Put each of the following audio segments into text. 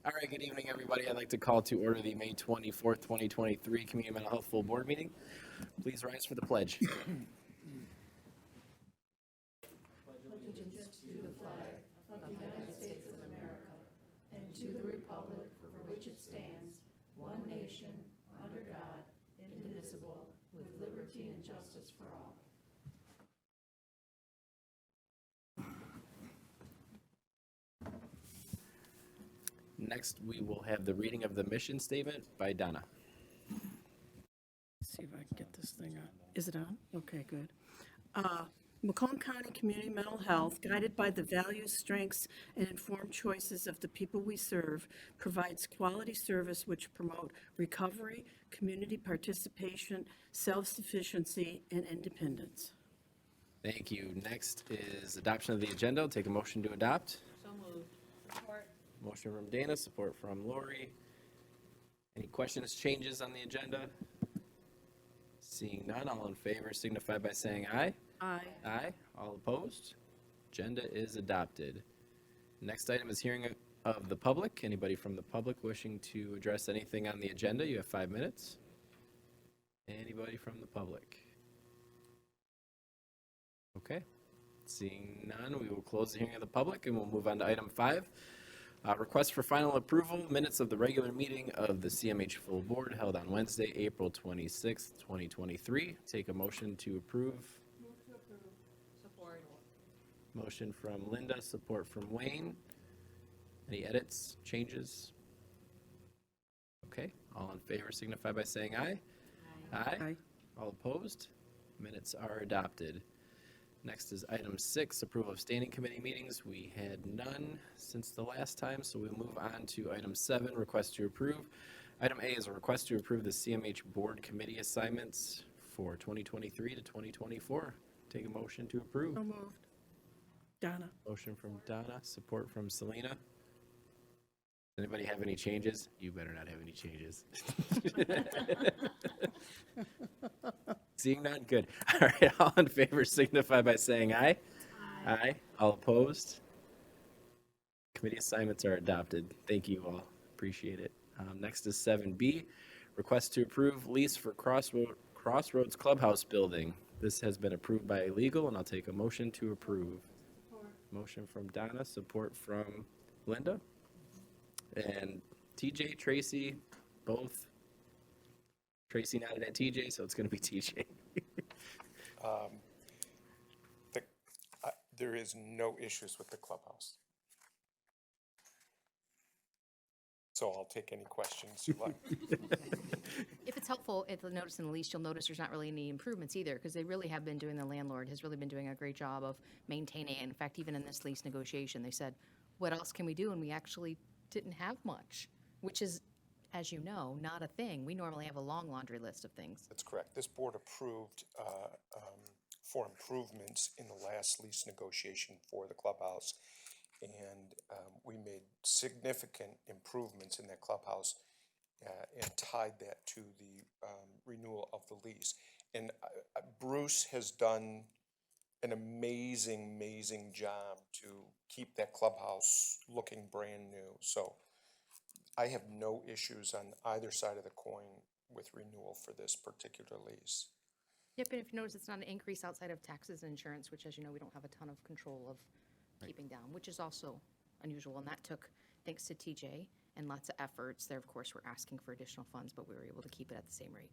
All right, good evening, everybody. I'd like to call to order the May 24th, 2023 Community Mental Health Full Board Meeting. Please rise for the pledge. Next, we will have the reading of the mission statement by Donna. See if I can get this thing on. Is it on? Okay, good. Macomb County Community Mental Health, guided by the values, strengths, and informed choices of the people we serve, provides quality service which promote recovery, community participation, self-sufficiency, and independence. Thank you. Next is adoption of the agenda. I'll take a motion to adopt. So moved. Support. Motion from Dana, support from Lori. Any questions, changes on the agenda? Seeing none, all in favor signify by saying aye. Aye. Aye. All opposed? Agenda is adopted. Next item is hearing of the public. Anybody from the public wishing to address anything on the agenda? You have 5 minutes. Anybody from the public? Okay. Seeing none, we will close the hearing of the public and we'll move on to item 5. Request for final approval, minutes of the regular meeting of the CMH Full Board held on Wednesday, April 26th, 2023. Take a motion to approve. Move to approve. Support. Motion from Linda, support from Wayne. Any edits, changes? Okay, all in favor signify by saying aye. Aye. Aye. All opposed? Minutes are adopted. Next is item 6, approval of standing committee meetings. We had none since the last time, so we'll move on to item 7, request to approve. Item A is a request to approve the CMH board committee assignments for 2023 to 2024. Take a motion to approve. So moved. Donna. Motion from Donna, support from Selena. Anybody have any changes? You better not have any changes. Seeing none, good. All right, all in favor signify by saying aye. Aye. All opposed? Committee assignments are adopted. Thank you all. Appreciate it. Next is 7B, request to approve lease for Crossroads Clubhouse building. This has been approved by legal, and I'll take a motion to approve. Support. Motion from Donna, support from Linda. And TJ, Tracy, both. Tracy nodded at TJ, so it's going to be TJ. There is no issues with the clubhouse. So I'll take any questions you like. If it's helpful, if the notice in the lease, you'll notice there's not really any improvements either, because they really have been doing, the landlord has really been doing a great job of maintaining it. In fact, even in this lease negotiation, they said, what else can we do? And we actually didn't have much, which is, as you know, not a thing. We normally have a long laundry list of things. That's correct. This board approved for improvements in the last lease negotiation for the clubhouse. And we made significant improvements in that clubhouse and tied that to the renewal of the lease. And Bruce has done an amazing job to keep that clubhouse looking brand new. So I have no issues on either side of the coin with renewal for this particular lease. Yep, and if you notice, it's not an increase outside of taxes and insurance, which, as you know, we don't have a ton of control of keeping down, which is also unusual. And that took, thanks to TJ and lots of efforts. There, of course, we're asking for additional funds, but we were able to keep it at the same rate.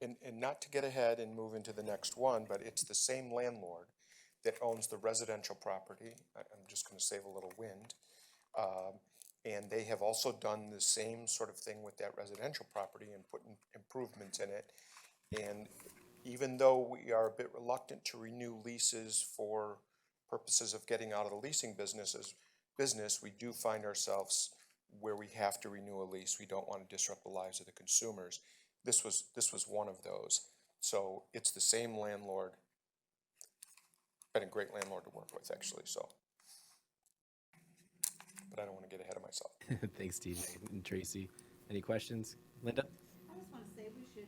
And not to get ahead and move into the next one, but it's the same landlord that owns the residential property. I'm just going to save a little wind. And they have also done the same sort of thing with that residential property and put improvements in it. And even though we are a bit reluctant to renew leases for purposes of getting out of the leasing business, we do find ourselves where we have to renew a lease. We don't want to disrupt the lives of the consumers. This was one of those. So it's the same landlord. Been a great landlord to work with, actually. So, but I don't want to get ahead of myself. Thanks, TJ and Tracy. Any questions? Linda? I just want to say we should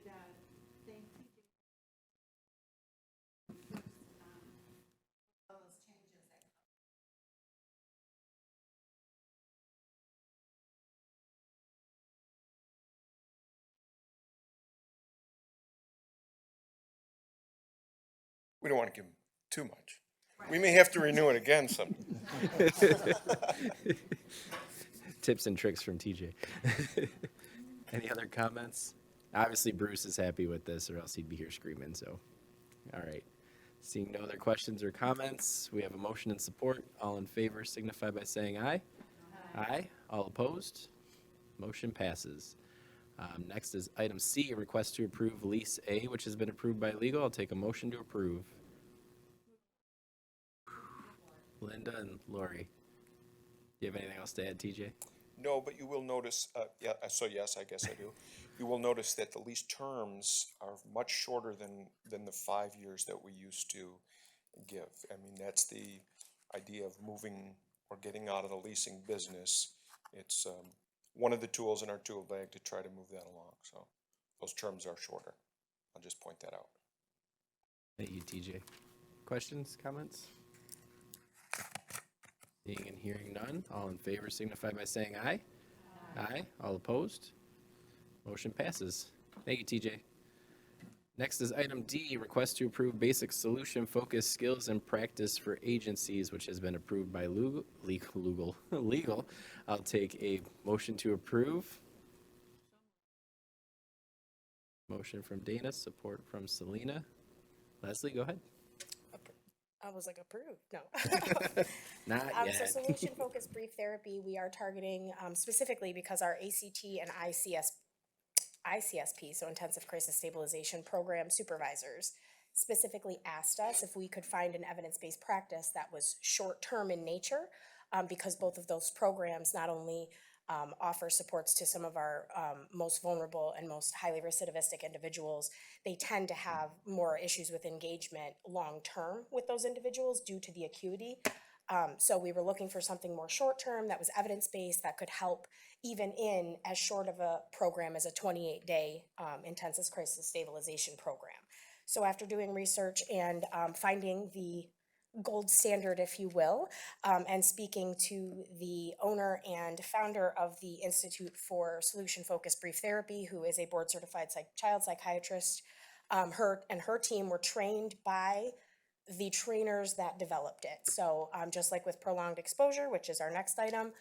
We don't want to give them too much. We may have to renew it again some. Tips and tricks from TJ. Any other comments? Obviously, Bruce is happy with this, or else he'd be here screaming, so. All right. Seeing no other questions or comments, we have a motion and support. All in favor signify by saying aye. Aye. All opposed? Motion passes. Next is item C, a request to approve lease A, which has been approved by legal. I'll take a motion to approve. Linda and Lori. Do you have anything else to add, TJ? No, but you will notice, yeah, so yes, I guess I do. You will notice that the lease terms are much shorter than the 5 years that we used to give. I mean, that's the idea of moving or getting out of the leasing business. It's one of the tools in our tool bag to try to move that along, so those terms are shorter. I'll just point that out. Thank you, TJ. Questions, comments? Seeing and hearing none, all in favor signify by saying aye. Aye. All opposed? Motion passes. Thank you, TJ. Next is item D, request to approve basic solution-focused skills and practice for agencies, which has been approved by legal. I'll take a motion to approve. Motion from Dana, support from Selena. Leslie, go ahead. I was like, approved, no. Not So yet. solution-focused brief therapy, we are targeting specifically because our ACT and ICSP, so Intensive Crisis Stabilization Program supervisors, specifically asked us if we could find an evidence-based practice that was short-term in nature, because both of those programs not only offer supports to some of our most vulnerable and most highly recidivistic individuals, they tend to have more issues with engagement long-term with those individuals due to the acuity. So we were looking for something more short-term that was evidence-based that could help even in as short of a program as a 28-day intensive crisis stabilization program. So after doing research and finding the gold standard, if you will, and speaking to the owner and founder of the Institute for Solution-Focused Brief Therapy, who is a board-certified child psychiatrist, her and her team were trained by the trainers that developed it. So just like with prolonged exposure, which is our next item,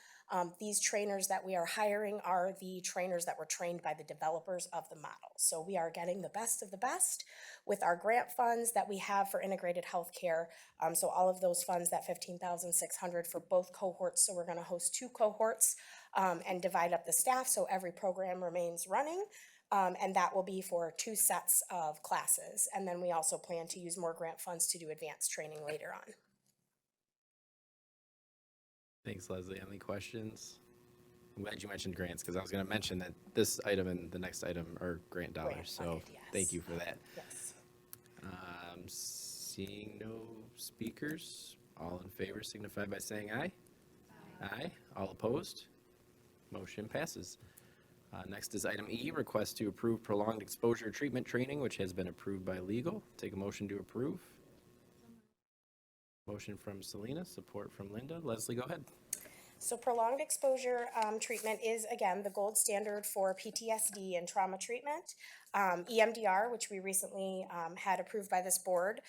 these trainers that we are hiring are the trainers that were trained by the developers of the model. So we are getting the best of the best with our grant funds that we have for integrated healthcare. So all of those funds, that $15,600 for both cohorts. So we're going to host 2 cohorts and divide up the staff so every program remains running. And that will be for 2 sets of classes. And then we also plan to use more grant funds to do advanced training later on. Thanks, Leslie. Any questions? I'm glad you mentioned grants, because I was going to mention that this item and the next item are grant dollars. Grant So funded, yes. thank you for that. Yes. Seeing no speakers, all in favor signify by saying aye. Aye. All opposed? Motion passes. Next is item E, request to approve prolonged exposure treatment training, which has been approved by legal. Take a motion to approve. Motion from Selena, support from Linda. Leslie, go ahead. So prolonged exposure treatment is, again, the gold standard for PTSD and trauma treatment. EMDR, which we recently had approved by this board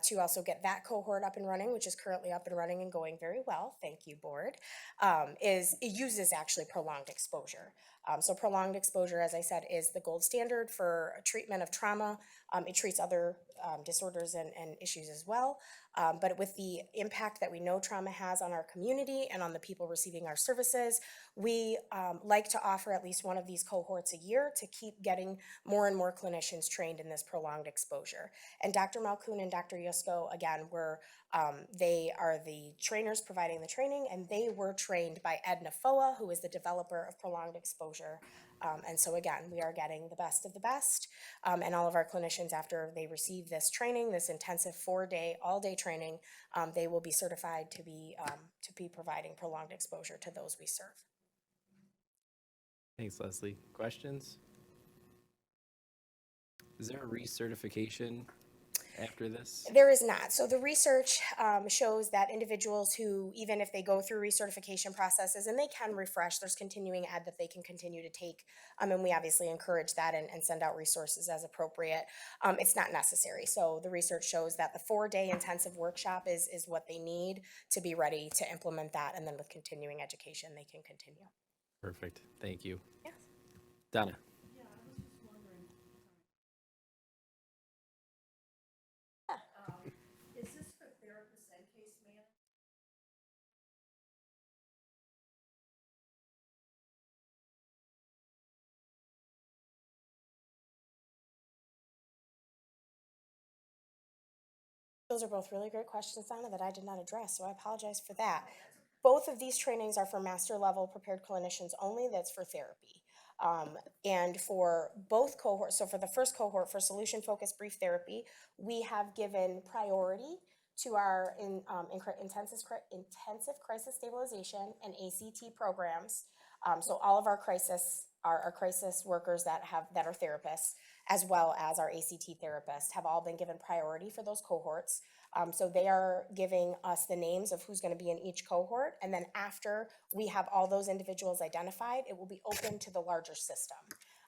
to also get that cohort up and running, which is currently up and running and going very well. Thank you, board. It uses actually prolonged exposure. So prolonged exposure, as I said, is the gold standard for treatment of trauma. It treats other disorders and issues as well. But with the impact that we know trauma has on our community and on the people receiving our services, we like to offer at least one of these cohorts a year to keep getting more and more clinicians trained in this prolonged exposure. And Dr. Malkoun and Dr. Yusko, again, they are the trainers providing the training, and they were trained by Edna Foa, who is the developer of prolonged exposure. And so again, we are getting the best of the best. And all of our clinicians, after they receive this training, this intensive 4-day, all-day training, they will be certified to be providing prolonged exposure to those we serve. Thanks, Leslie. Questions? Is there a recertification? after this? There is not. So the research shows that individuals who, even if they go through recertification processes, and they can refresh, there's continuing ed that they can continue to take, and we obviously encourage that and send out resources as appropriate. It's not necessary. So the research shows that the 4-day intensive workshop is what they need to be ready to implement that, and then with continuing education, they can continue. Perfect. Thank you. Yes. Donna? Is this for therapists and case managers? Those are both really great questions, Donna, that I did not address, so I apologize for that. Both of these trainings are for master level prepared clinicians only, that's for therapy. And for both cohorts, so for the first cohort, for solution focused brief therapy, we have given priority to our intensive crisis stabilization and ACT programs. So all of our crisis workers that are therapists, as well as our ACT therapists, have all been given priority for those cohorts. So they are giving us the names of who's going to be in each cohort, and then after we have all those individuals identified, it will be open to the larger system.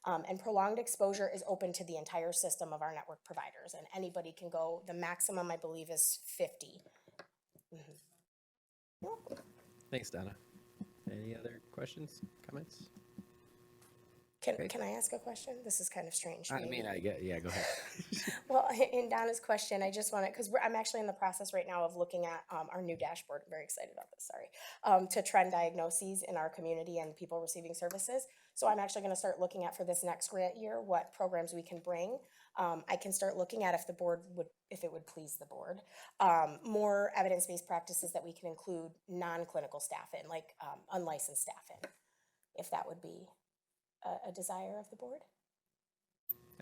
And prolonged exposure is open to the entire system of our network providers, and anybody can go. The maximum, I believe, is 50. Thanks, Donna. Any other questions, comments? Can I ask a question? This is kind of strange. I maybe. mean, yeah, go ahead. Well, in Donna's question, I just want to, because I'm actually in the process right now of looking at our new dashboard. I'm very excited about this, sorry, to trend diagnoses in our community and people receiving services. So I'm actually going to start looking at, for this next grant year, what programs we can bring. I can start looking at if it would please the board, more evidence-based practices that we can include non-clinical staff in, like unlicensed staff in, if that would be a desire of the board.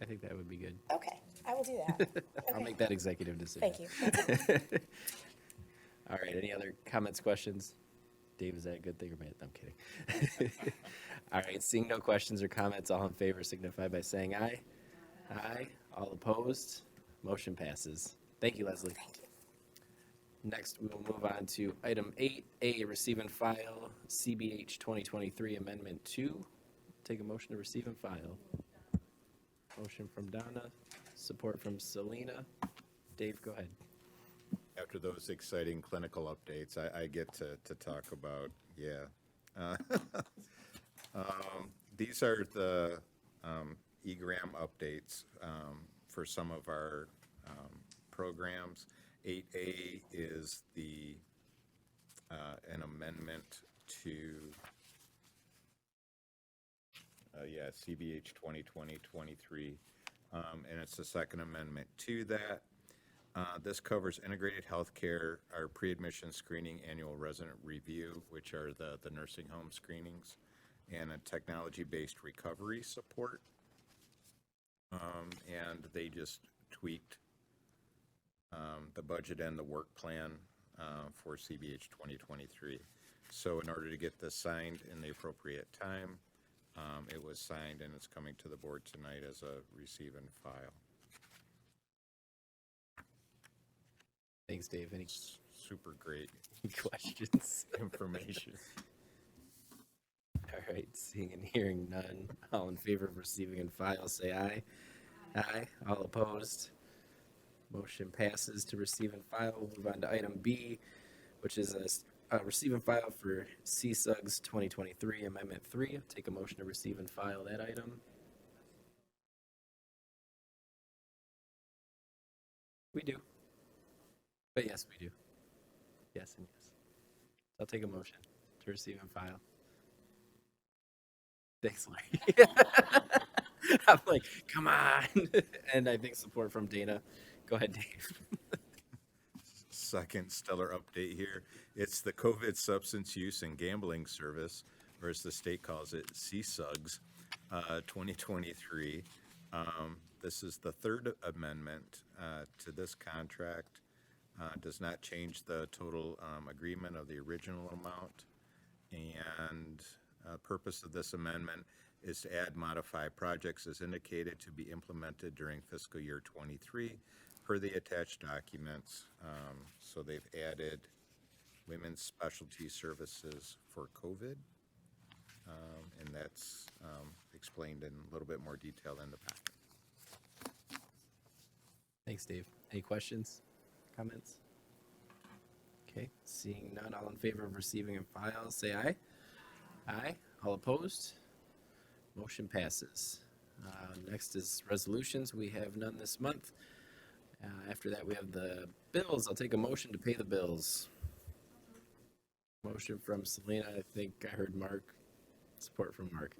I think that would be good. Okay, I will do that. I'll Okay. make that executive decision. Thank you. All right, any other comments, questions? Dave, is that a good thing or bad? I'm kidding. All right, seeing no questions or comments, all in favor signify by saying aye. Aye. All opposed? Motion passes. Thank you, Leslie. Thank you. Next, we will move on to item 8A, receive and file CBH 2023 Amendment 2. Take a motion to receive and file. Motion from Donna, support from Selena. Dave, go ahead. After those exciting clinical updates, I get to talk about, these are the EGRAM updates for some of our programs. 8A is an amendment to CBH 2020-23, and it's the second amendment to that. This covers integrated healthcare, our pre-admission screening, annual resident review, which are the nursing home screenings, and a technology-based recovery support. And they just tweaked the budget and the work plan for CBH 2023. So in order to get this signed in the appropriate time, it was signed and it's coming to the board tonight as a receive and file. Thanks, Dave. Any Super great questions? information. All right, seeing and hearing none. All in favor of receiving and file, say aye. Aye. All opposed? Motion passes to receive and file. We'll move on to item B, which is a receive and file for CSUGS 2023 Amendment 3. Take a motion to receive and file that item. We do. But yes, we do. Yes and yes. I'll take a motion to receive and file. Thanks, Larry. I'm like, come on. And I think support from Dana. Go ahead, Dave. Second stellar update here. It's the COVID Substance Use and Gambling Service, or as the state calls it, CSUGS 2023. This is the third amendment to this contract. Does not change the total agreement of the original amount. And purpose of this amendment is to add modify projects as indicated to be implemented during fiscal year 23 per the attached documents. So they've added women's specialty services for COVID. And that's explained in a little bit more detail in the packet. Thanks, Dave. Any questions, comments? Okay, seeing none, all in favor of receiving and file, say aye. Aye. All opposed? Motion passes. Next is resolutions. We have none this month. After that, we have the bills. I'll take a motion to pay the bills. Motion from Selena. I think I heard Mark. Support from Mark.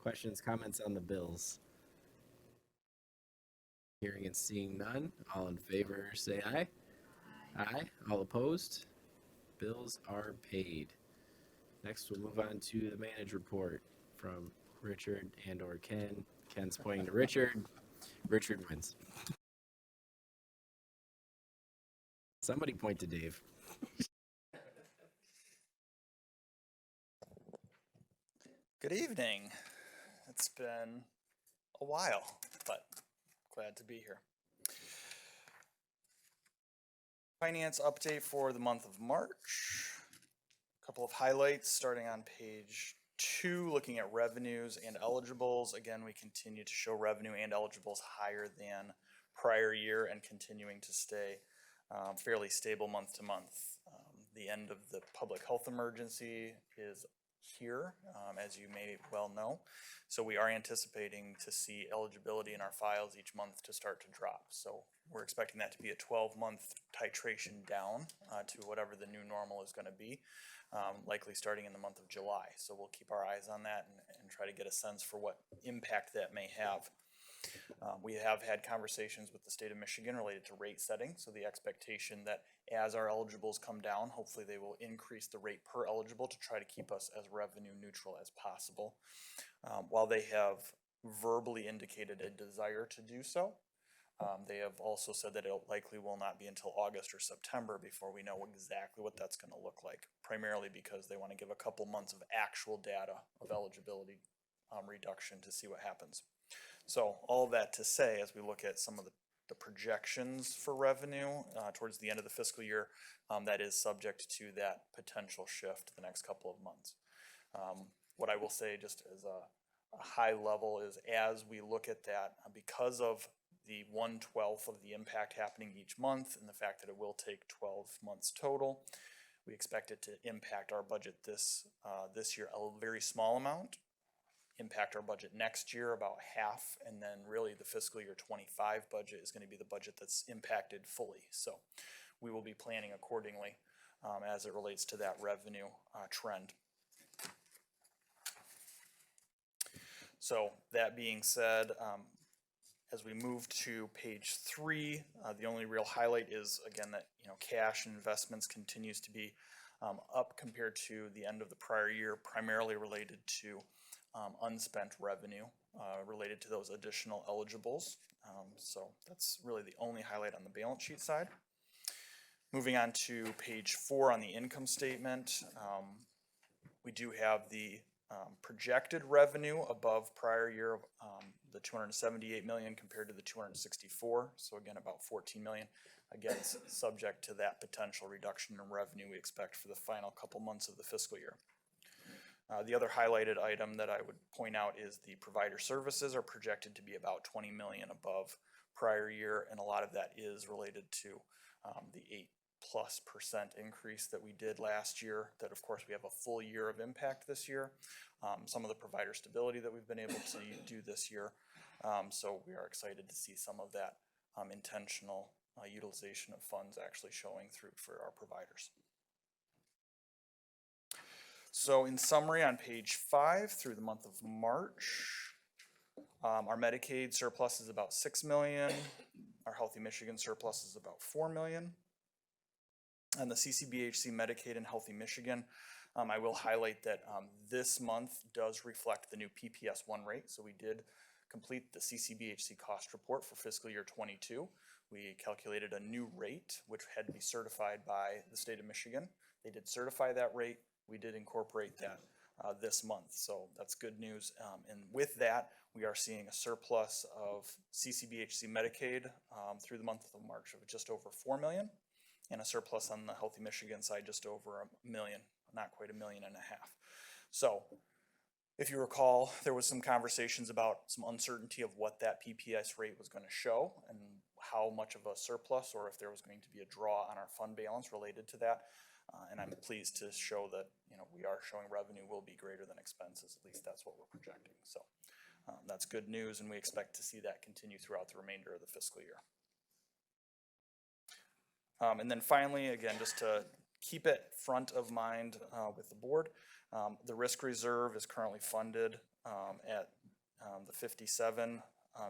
Questions, comments on the bills? Hearing and seeing none. All in favor, say aye. Aye. All opposed? Bills are paid. Next, we'll move on to the manager report from Richard and/or Ken. Ken's pointing to Richard. Richard wins. Somebody point to Dave. Good evening. It's been a while, but glad to be here. Finance update for the month of March. A couple of highlights starting on page 2, looking at revenues and eligibles. Again, we continue to show revenue and eligibles higher than prior year and continuing to stay fairly stable month to month. The end of the public health emergency is here, as you may well know. So we are anticipating to see eligibility in our files each month to start to drop. So we're expecting that to be a 12-month titration down to whatever the new normal is going to be, likely starting in the month of July. So we'll keep our eyes on that and try to get a sense for what impact that may have. We have had conversations with the state of Michigan related to rate setting, so the expectation that as our eligibles come down, hopefully they will increase the rate per eligible to try to keep us as revenue neutral as possible. While they have verbally indicated a desire to do so, they have also said that it likely will not be until August or September before we know exactly what that's going to look like, primarily because they want to give a couple months of actual data of eligibility reduction to see what happens. So all that to say, as we look at some of the projections for revenue towards the end of the fiscal year, that is subject to that potential shift the next couple of months. What I will say just as a high level is as we look at that, because of the 1/12 of the impact happening each month and the fact that it will take 12 months total, we expect it to impact our budget this year a very small amount. Impact our budget next year about half, and then really the fiscal year 25 budget is going to be the budget that's impacted fully. So we will be planning accordingly as it relates to that revenue trend. So that being said, as we move to page 3, the only real highlight is again that cash and investments continues to be up compared to the end of the prior year, primarily related to unspent revenue related to those additional eligibles. So that's really the only highlight on the balance sheet side. Moving on to page 4 on the income statement, we do have the projected revenue above prior year, the $278 million compared to the $264. So again, about $14 million. Again, subject to that potential reduction in revenue we expect for the final couple months of the fiscal year. The other highlighted item that I would point out is the provider services are projected to be about $20 million above prior year, and a lot of that is related to the 8+% increase that we did last year, that of course we have a full year of impact this year. Some of the provider stability that we've been able to do this year. So we are excited to see some of that intentional utilization of funds actually showing through for our providers. So in summary, on page 5 through the month of March, our Medicaid surplus is about $6 million. Our Healthy Michigan surplus is about $4 million. And the CCBHC Medicaid and Healthy Michigan, I will highlight that this month does reflect the new PPS1 rate. So we did complete the CCBHC cost report for fiscal year 22. We calculated a new rate, which had to be certified by the state of Michigan. They did certify that rate. We did incorporate that this month. So that's good news. And with that, we are seeing a surplus of CCBHC Medicaid through the month of March of just over 4 million, and a surplus on the Healthy Michigan side just over a million, not quite 1.5 million. So if you recall, there was some conversations about some uncertainty of what that PPS rate was going to show and how much of a surplus, or if there was going to be a draw on our fund balance related to that. And I'm pleased to show that, we are showing revenue will be greater than expenses. At least that's what we're projecting. So that's good news, and we expect to see that continue throughout the remainder of the fiscal year. And then finally, again, just to keep it front of mind with the board, the risk reserve is currently funded at the 57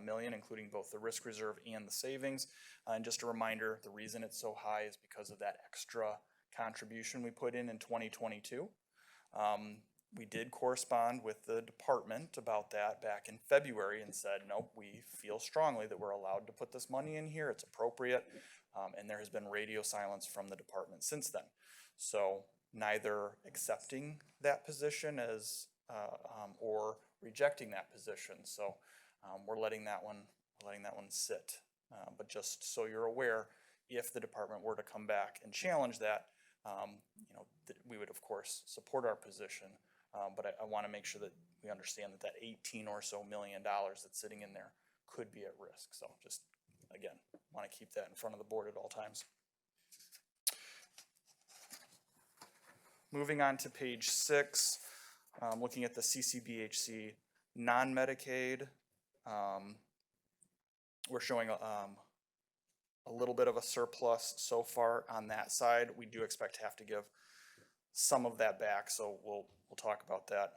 million, including both the risk reserve and the savings. And just a reminder, the reason it's so high is because of that extra contribution we put in 2022. We did correspond with the department about that back in February and said, nope, we feel strongly that we're allowed to put this money in here. It's appropriate. And there has been radio silence from the department since then. So neither accepting that position as or rejecting that position. So we're letting that one sit. But just so you're aware, if the department were to come back and challenge that, we would of course support our position. But I want to make sure that we understand that 18 or so million dollars that's sitting in there could be at risk. So just, again, want to keep that in front of the board at all times. Moving on to page 6, looking at the CCBHC non-Medicaid, we're showing a little bit of a surplus so far on that side. We do expect to have to give some of that back, so we'll talk about that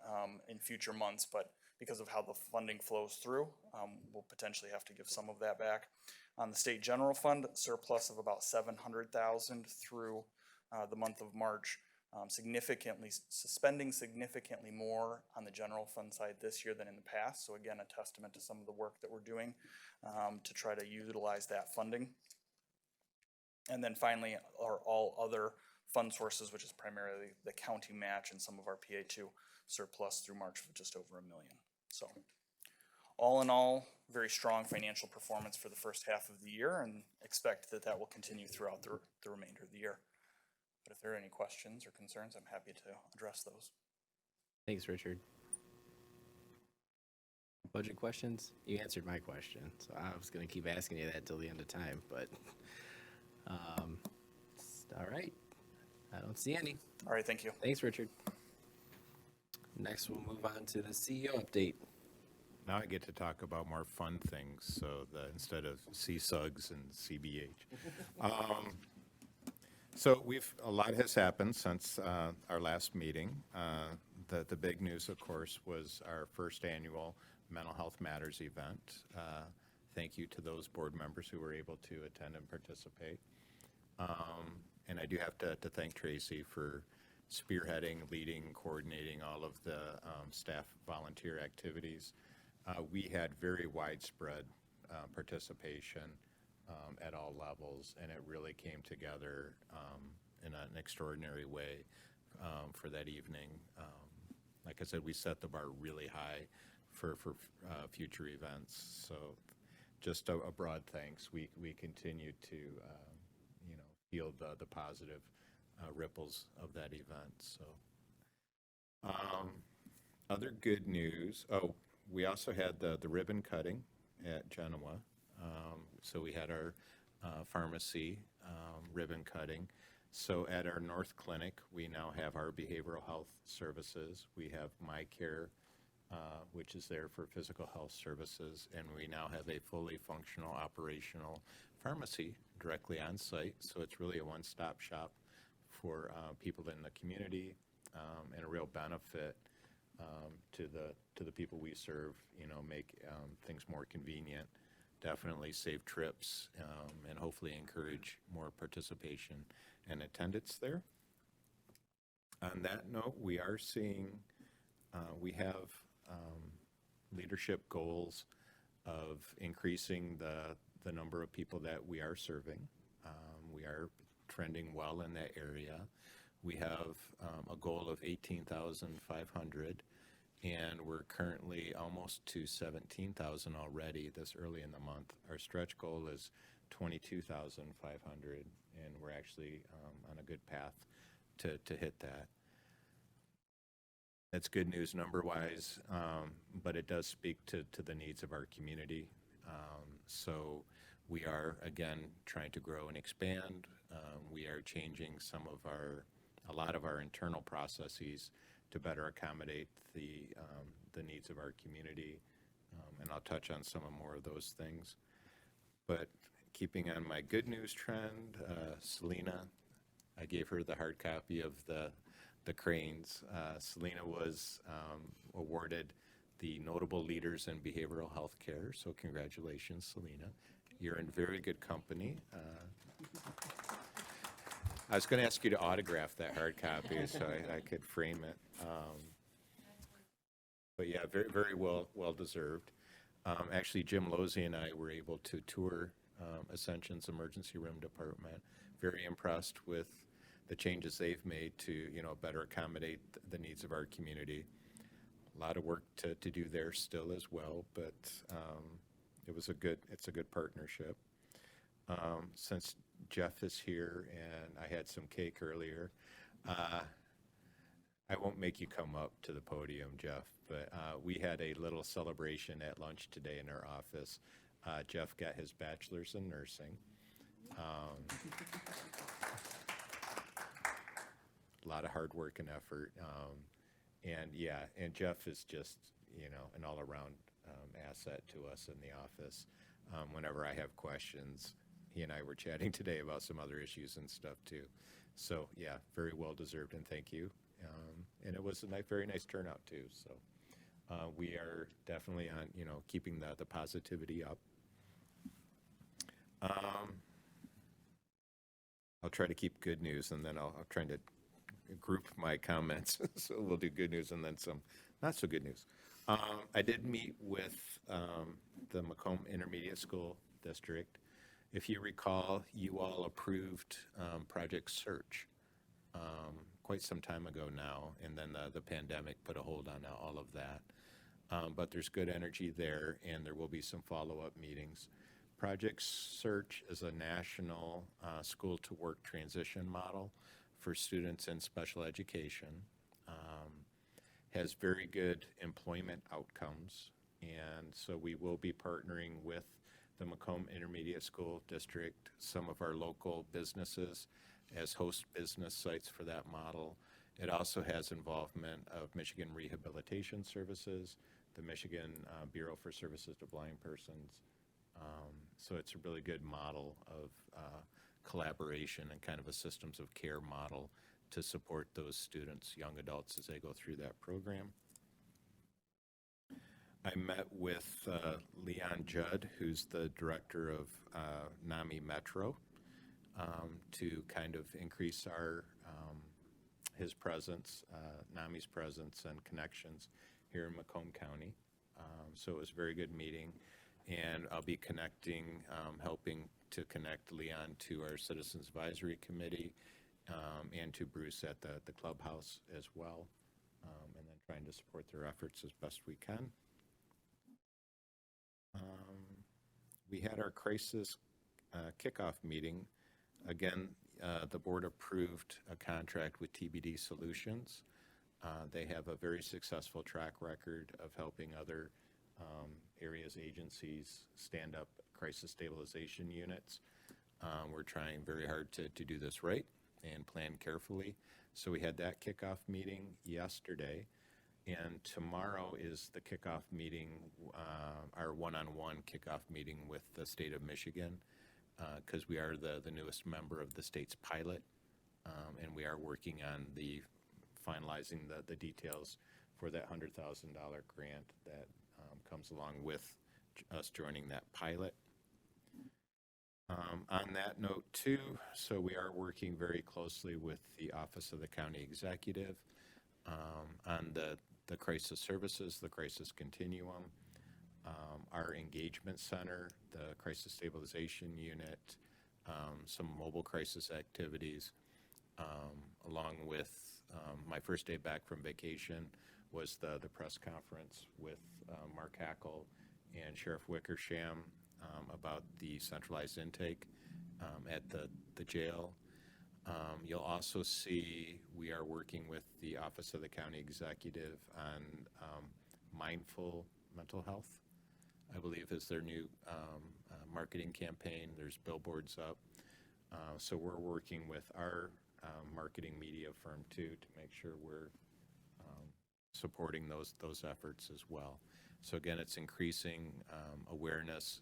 in future months, but because of how the funding flows through, we'll potentially have to give some of that back. On the state general fund, surplus of about 700,000 through the month of March, spending significantly more on the general fund side this year than in the past. So again, a testament to some of the work that we're doing to try to utilize that funding. And then finally, our all other fund sources, which is primarily the county match and some of our PA2 surplus through March of just over 1 million. So all in all, very strong financial performance for the first half of the year, and expect that that will continue throughout the remainder of the year. But if there are any questions or concerns, I'm happy to address those. Thanks, Richard. Budget questions? You answered my question, so I was going to keep asking you that till the end of time, but all right. I don't see any. All right, thank you. Thanks, Richard. Next, we'll move on to the CEO update. Now I get to talk about more fun things, so instead of CSUGs and CBH. So a lot has happened since our last meeting. The big news, of course, was our first annual Mental Health Matters event. Thank you to those board members who were able to attend and participate. And I do have to thank Tracy for spearheading, leading, coordinating all of the staff volunteer activities. We had very widespread participation at all levels, and it really came together in an extraordinary way for that evening. Like I said, we set the bar really high for future events. So just a broad thanks. We continue to feel the positive ripples of that event. So other good news. Oh, we also had the ribbon cutting at Genoa. So we had our pharmacy ribbon cutting. So at our North Clinic, we now have our behavioral health services. We have MyCare, which is there for physical health services, and we now have a fully functional operational pharmacy directly on site. So it's really a one-stop shop for people in the community, and a real benefit to the people we serve. Make things more convenient, definitely save trips, and hopefully encourage more participation and attendance there. On that note, we are seeing we have leadership goals of increasing the number of people that we are serving. We are trending well in that area. We have a goal of 18,500, and we're currently almost to 17,000 already this early in the month. Our stretch goal is 22,500, and we're actually on a good path to hit that. That's good news number-wise, but it does speak to the needs of our community. So we are, again, trying to grow and expand. We are changing a lot of our internal processes to better accommodate the needs of our community. And I'll touch on some more of those things. But keeping on my good news trend, Selena, I gave her the hard copy of the cranes. Selena was awarded the Notable Leaders in Behavioral Health Care, so congratulations, Selena. You're in very good company. I was going to ask you to autograph that hard copy so I could frame it. But yeah, very, very well deserved. Actually, Jim Losey and I were able to tour Ascension's emergency room department. Very impressed with the changes they've made to, better accommodate the needs of our community. A lot of work to do there still as well, but it's a good partnership. Since Jeff is here and I had some cake earlier, I won't make you come up to the podium, Jeff, but we had a little celebration at lunch today in our office. Jeff got his bachelor's in nursing. A lot of hard work and effort. And Jeff is just, an all-around asset to us in the office. Whenever I have questions, he and I were chatting today about some other issues and stuff too. So yeah, very well deserved, and thank you. And it was a very nice turnout too. So we are definitely on, keeping the positivity up. I'll try to keep good news, and then I'll try to group my comments. So we'll do good news and then some not so good news. I did meet with the Macomb Intermediate School District. If you recall, you all approved Project Search quite some time ago now, and then the pandemic put a hold on all of that. But there's good energy there, and there will be some follow-up meetings. Project Search is a national school-to-work transition model for students in special education. Has very good employment outcomes, and so we will be partnering with the Macomb Intermediate School District, some of our local businesses as host business sites for that model. It also has involvement of Michigan Rehabilitation Services, the Michigan Bureau for Services to Blind Persons. So it's a really good model of collaboration and kind of a systems of care model to support those students, young adults, as they go through that program. I met with Leon Judd, who's the director of NAMI Metro, to kind of increase his presence, NAMI's presence and connections here in Macomb County. So it was a very good meeting, and I'll be helping to connect Leon to our Citizens Advisory Committee and to Bruce at the clubhouse as well, and then trying to support their efforts as best we can. We had our crisis kickoff meeting. Again, the board approved a contract with TBD Solutions. They have a very successful track record of helping other areas, agencies stand up crisis stabilization units. We're trying very hard to do this right and plan carefully. So we had that kickoff meeting yesterday, and tomorrow is the kickoff meeting, our one-on-one kickoff meeting with the state of Michigan, because we are the newest member of the state's pilot, and we are working on finalizing the details for that $100,000 grant that comes along with us joining that pilot. On that note too, so we are working very closely with the Office of the County Executive on the crisis services, the crisis continuum, our engagement center, the crisis stabilization unit, some mobile crisis activities, along with my first day back from vacation was the press conference with Mark Hackle and Sheriff Wickersham about the centralized intake at the jail. You'll also see we are working with the Office of the County Executive on mindful mental health, I believe is their new marketing campaign. There's billboards up. So we're working with our marketing media firm too to make sure we're supporting those efforts as well. So again, it's increasing awareness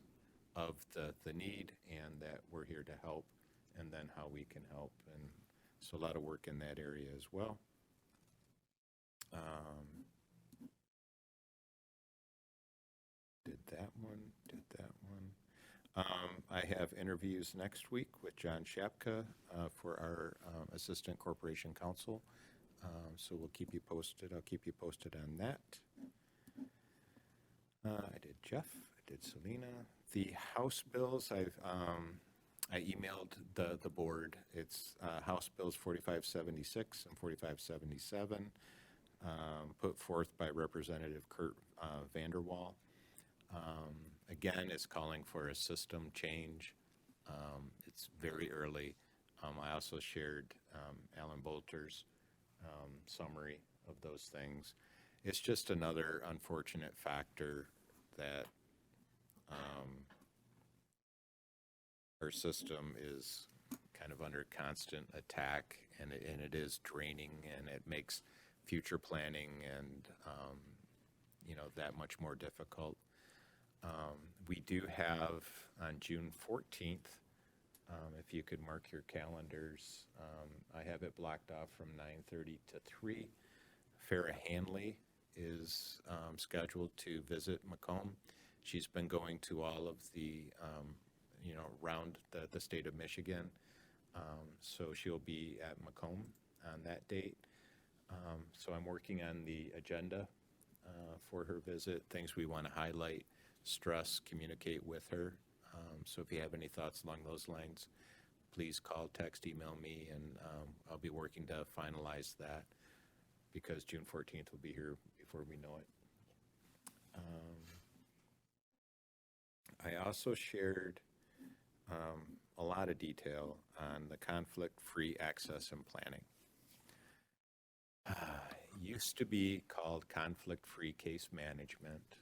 of the need and that we're here to help, and then how we can help. And so a lot of work in that area as well. Did that one. I have interviews next week with John Shapka for our Assistant Corporation Counsel. So we'll keep you posted. I'll keep you posted on that. I did Jeff, I did Selena. The House bills, I emailed the board. It's House Bills 4576 and 4577, put forth by Representative Kurt Vanderwall. Again, it's calling for a system change. It's very early. I also shared Alan Bolter's summary of those things. It's just another unfortunate factor that our system is kind of under constant attack, and it is draining, and it makes future planning and that much more difficult. We do have on June 14th, if you could mark your calendars, I have it blocked off from 9:30 to 3. Farrah Hanley is scheduled to visit Macomb. She's been going to all of the, around the state of Michigan. So she'll be at Macomb on that date. So I'm working on the agenda for her visit, things we want to highlight, stress, communicate with her. So if you have any thoughts along those lines, please call, text, email me, and I'll be working to finalize that, because June 14th will be here before we know it. I also shared a lot of detail on the conflict-free access and planning. Used to be called conflict-free case management.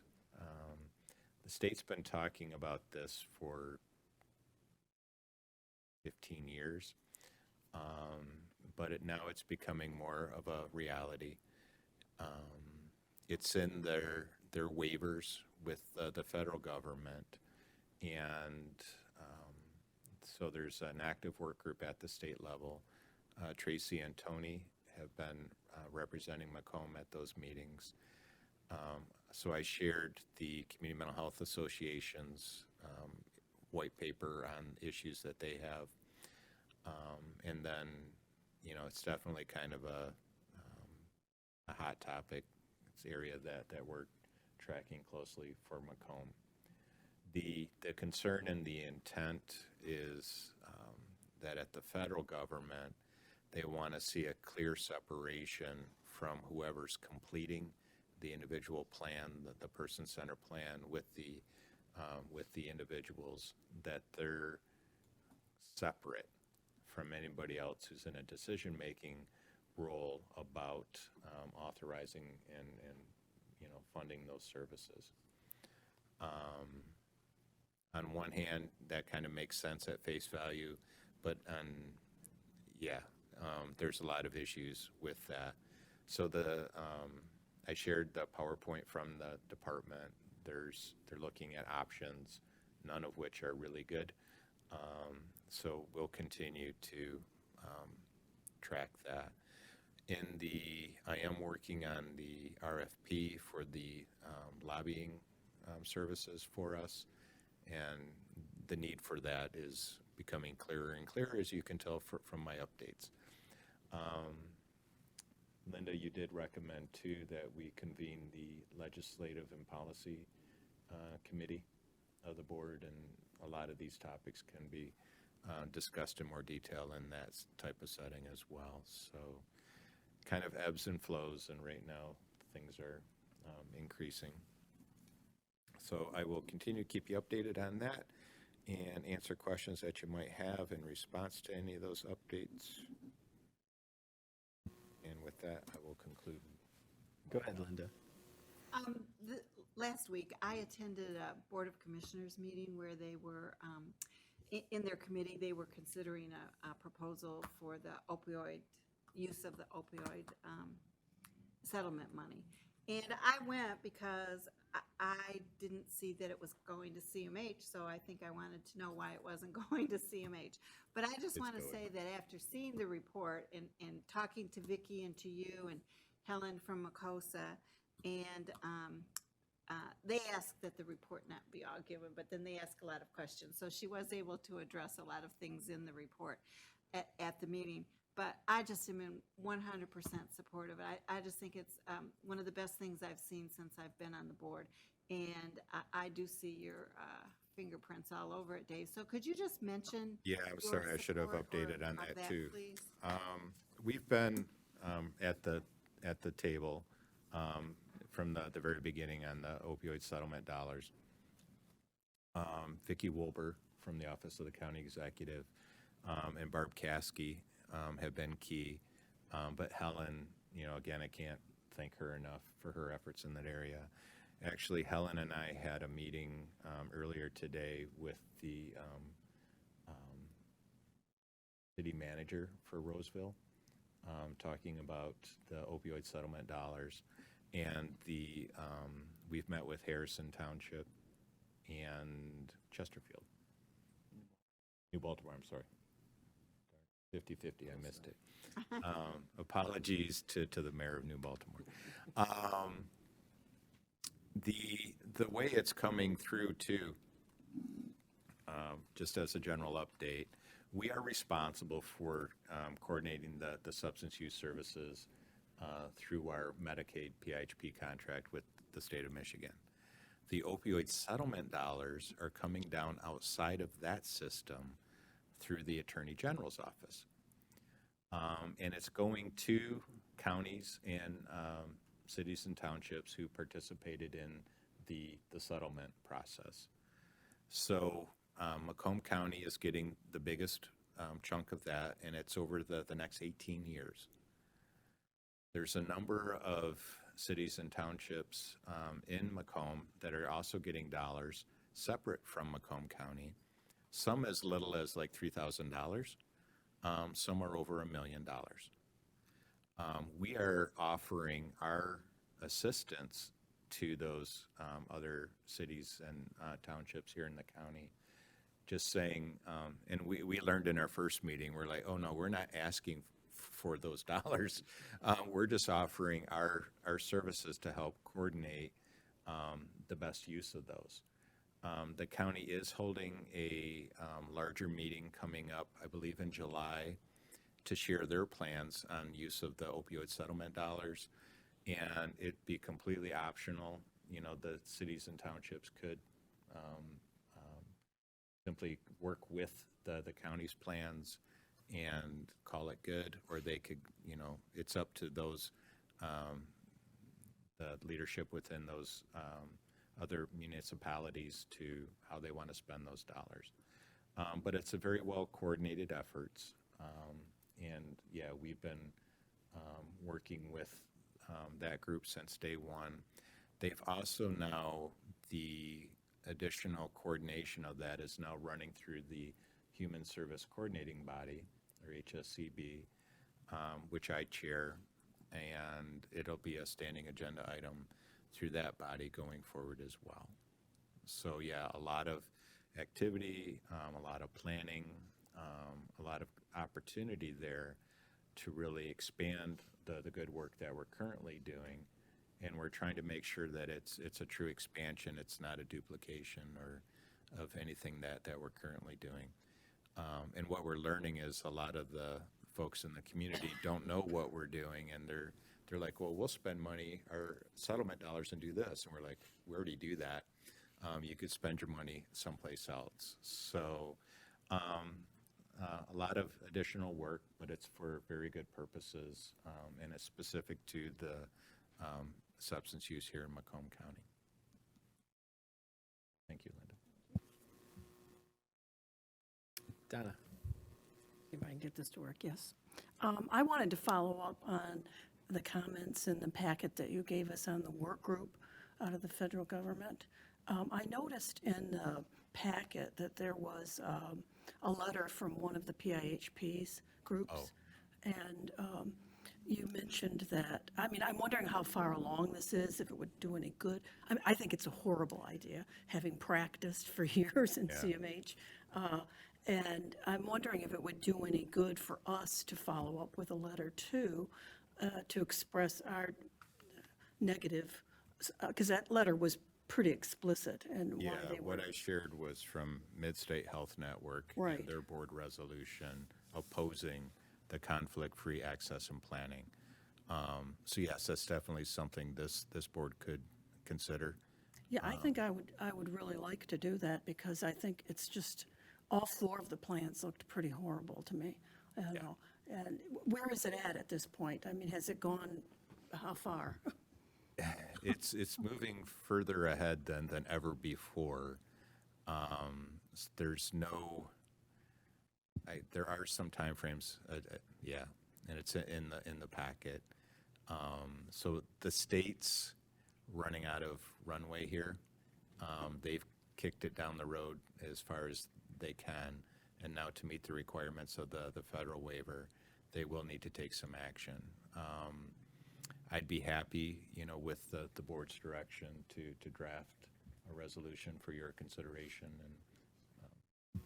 The state's been talking about this for 15 years, but now it's becoming more of a reality. It's in their waivers with the federal government, and so there's an active work group at the state level. Tracy and Tony have been representing Macomb at those meetings. So I shared the Community Mental Health Association's white paper on issues that they have. And then, it's definitely kind of a hot topic. It's an area that we're tracking closely for Macomb. The concern and the intent is that at the federal government, they want to see a clear separation from whoever's completing the individual plan, the person-centered plan with the individuals, that they're separate from anybody else who's in a decision-making role about authorizing and funding those services. On one hand, that kind of makes sense at face value, but there's a lot of issues with that. So I shared the PowerPoint from the department. They're looking at options, none of which are really good. So we'll continue to track that. I am working on the RFP for the lobbying services for us, and the need for that is becoming clearer and clearer, as you can tell from my updates. Linda, you did recommend too that we convene the Legislative and Policy Committee of the board, and a lot of these topics can be discussed in more detail in that type of setting as well. So kind of ebbs and flows, and right now things are increasing. So I will continue to keep you updated on that and answer questions that you might have in response to any of those updates. And with that, I will conclude. Go ahead, Linda. Last week, I attended a Board of Commissioners meeting where they were, in their committee, they were considering a proposal for the opioid, use of the opioid settlement money. And I went because I didn't see that it was going to CMH, so I think I wanted to know why it wasn't going to CMH. But I just want to say that after seeing the report and talking to Vicki and to you and Helen from Macosa, and they asked that the report not be all given, but then they asked a lot of questions. So she was able to address a lot of things in the report at the meeting. But I just am in 100% supportive. I just think it's one of the best things I've seen since I've been on the board. And I do see your fingerprints all over it, Dave. So could you just mention? Yeah, I'm sorry, I should have support updated on of that too. please? We've been at the table from the very beginning on the opioid settlement dollars. Vicki Wolber from the Office of the County Executive and Barb Caskey have been key. But Helen, again, I can't thank her enough for her efforts in that area. Actually, Helen and I had a meeting earlier today with the city manager for Roseville, talking about the opioid settlement dollars. And we've met with Harrison Township and Chesterfield. New Baltimore, I'm sorry. 50-50, I missed it. Apologies to the mayor of New Baltimore. The way it's coming through too, just as a general update, we are responsible for coordinating the substance use services through our Medicaid PHP contract with the state of Michigan. The opioid settlement dollars are coming down outside of that system through the Attorney General's office. And it's going to counties and cities and townships who participated in the settlement process. So Macomb County is getting the biggest chunk of that, and it's over the next 18 years. There's a number of cities and townships in Macomb that are also getting dollars separate from Macomb County, some as little as like $3,000, some are over $1 million. We are offering our assistance to those other cities and townships here in the county, just saying, and we learned in our first meeting, we're like, oh no, we're not asking for those dollars. We're just offering our services to help coordinate the best use of those. The county is holding a larger meeting coming up, I believe in July, to share their plans on use of the opioid settlement dollars. And it'd be completely optional. The cities and townships could simply work with the county's plans and call it good, or they could, it's up to those, the leadership within those other municipalities to how they want to spend those dollars. But it's a very well coordinated efforts. And yeah, we've been working with that group since day one. They've also now, the additional coordination of that is now running through the Human Service Coordinating Body, or HSCB, which I chair, and it'll be a standing agenda item through that body going forward as well. So yeah, a lot of activity, a lot of planning, a lot of opportunity there to really expand the good work that we're currently doing. And we're trying to make sure that it's a true expansion. It's not a duplication or of anything that we're currently doing. And what we're learning is a lot of the folks in the community don't know what we're doing, and they're like, well, we'll spend money, our settlement dollars, and do this. And we're like, we already do that. You could spend your money someplace else. So a lot of additional work, but it's for very good purposes, and it's specific to the substance use here in Macomb County. Thank you, Linda. Donna? See if I can get this to work, yes. I wanted to follow up on the comments in the packet that you gave us on the work group out of the federal government. I noticed in the packet that there was a letter from one of the PIHP's groups. Oh. And you mentioned that, I mean, I'm wondering how far along this is, if it would do any good. I think it's a horrible idea, having practiced for years in Yeah. CMH. And I'm wondering if it would do any good for us to follow up with a letter too, to express our negative, because that letter was pretty explicit and why Yeah, they were. what I shared was from Mid-State Health Network. Right. And their board resolution opposing the conflict-free access and planning. So yes, that's definitely something this board could consider. Yeah, I think I would really like to do that, because I think it's just, all 4 of the plans looked pretty horrible to me, you know. And where is it at this point? I mean, has it gone, how far? It's moving further ahead than ever before. There's no, there are some timeframes, yeah, and it's in the packet. So the state's running out of runway here. They've kicked it down the road as far as they can, and now to meet the requirements of the federal waiver, they will need to take some action. I'd be happy, with the board's direction to draft a resolution for your consideration. And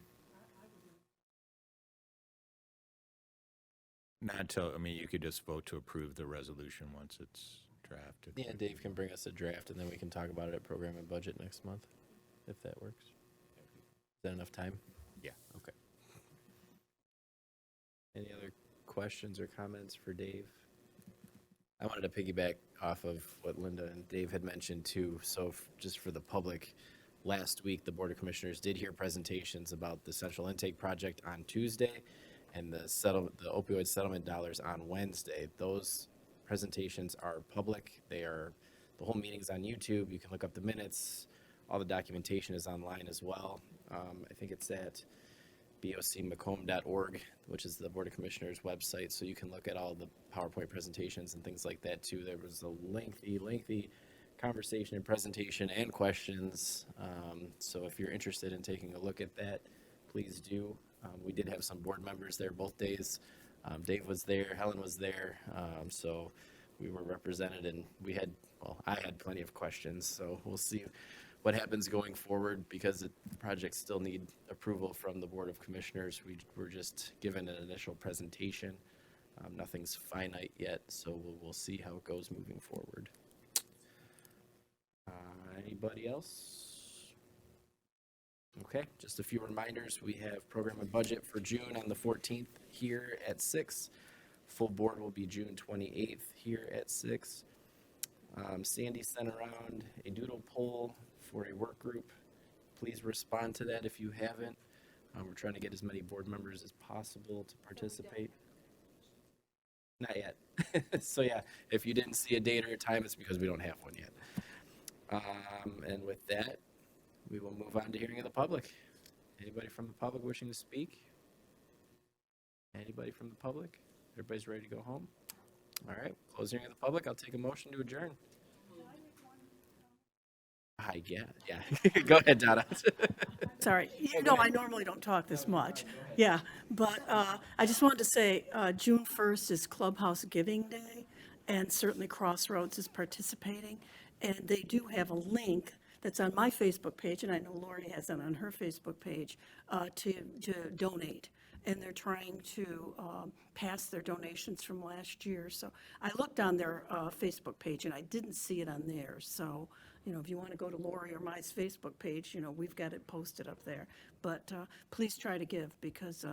not until, you could just vote to approve the resolution once it's drafted. Yeah, Dave can bring us a draft, and then we can talk about it at program and budget next month, if that works. Is that enough time? Yeah. Okay. Any other questions or comments for Dave? I wanted to piggyback off of what Linda and Dave had mentioned too. So just for the public, last week, the Board of Commissioners did hear presentations about the Central Intake Project on Tuesday and the opioid settlement dollars on Wednesday. Those presentations are public. The whole meeting's on YouTube. You can look up the minutes. All the documentation is online as well. I think it's at bocmacomb.org, which is the Board of Commissioners website, so you can look at all the PowerPoint presentations and things like that too. There was a lengthy conversation and presentation and questions. So if you're interested in taking a look at that, please do. We did have some board members there both days. Dave was there, Helen was there, so we were represented, and I had plenty of questions, so we'll see what happens going forward, because the projects still need approval from the Board of Commissioners. We were just given an initial presentation. Nothing's finite yet, so we'll see how it goes moving forward. Anybody else? Okay, just a few reminders. We have program and budget for June on the 14th here at 6. Full board will be June 28th here at 6. Sandy sent around a doodle poll for a work group. Please respond to that if you haven't. We're trying to get as many board members as possible to participate. Not yet. So yeah, if you didn't see a date or a time, it's because we don't have one yet. And with that, we will move on to hearing of the public. Anybody from the public wishing to speak? Anybody from the public? Everybody's ready to go home? All right, close hearing of the public. I'll take a motion to adjourn. Yeah. Go ahead, Donna. Sorry, I normally don't talk this much. Yeah, but I just wanted to say, June 1st is Clubhouse Giving Day, and certainly Crossroads is participating. And they do have a link that's on my Facebook page, and I know Lori has it on her Facebook page, to donate. And they're trying to pass their donations from last year. So I looked on their Facebook page, and I didn't see it on theirs. So, if you want to go to Lori or my Facebook page, we've got it posted up there. But please try to give, because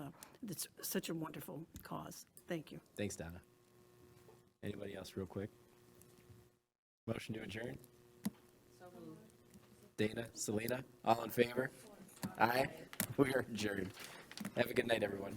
it's such a wonderful cause. Thank you. Thanks, Donna. Anybody else real quick? Motion to adjourn? So moved. Dana, Selena, all in favor? Aye. We are adjourned. Have a good night, everyone.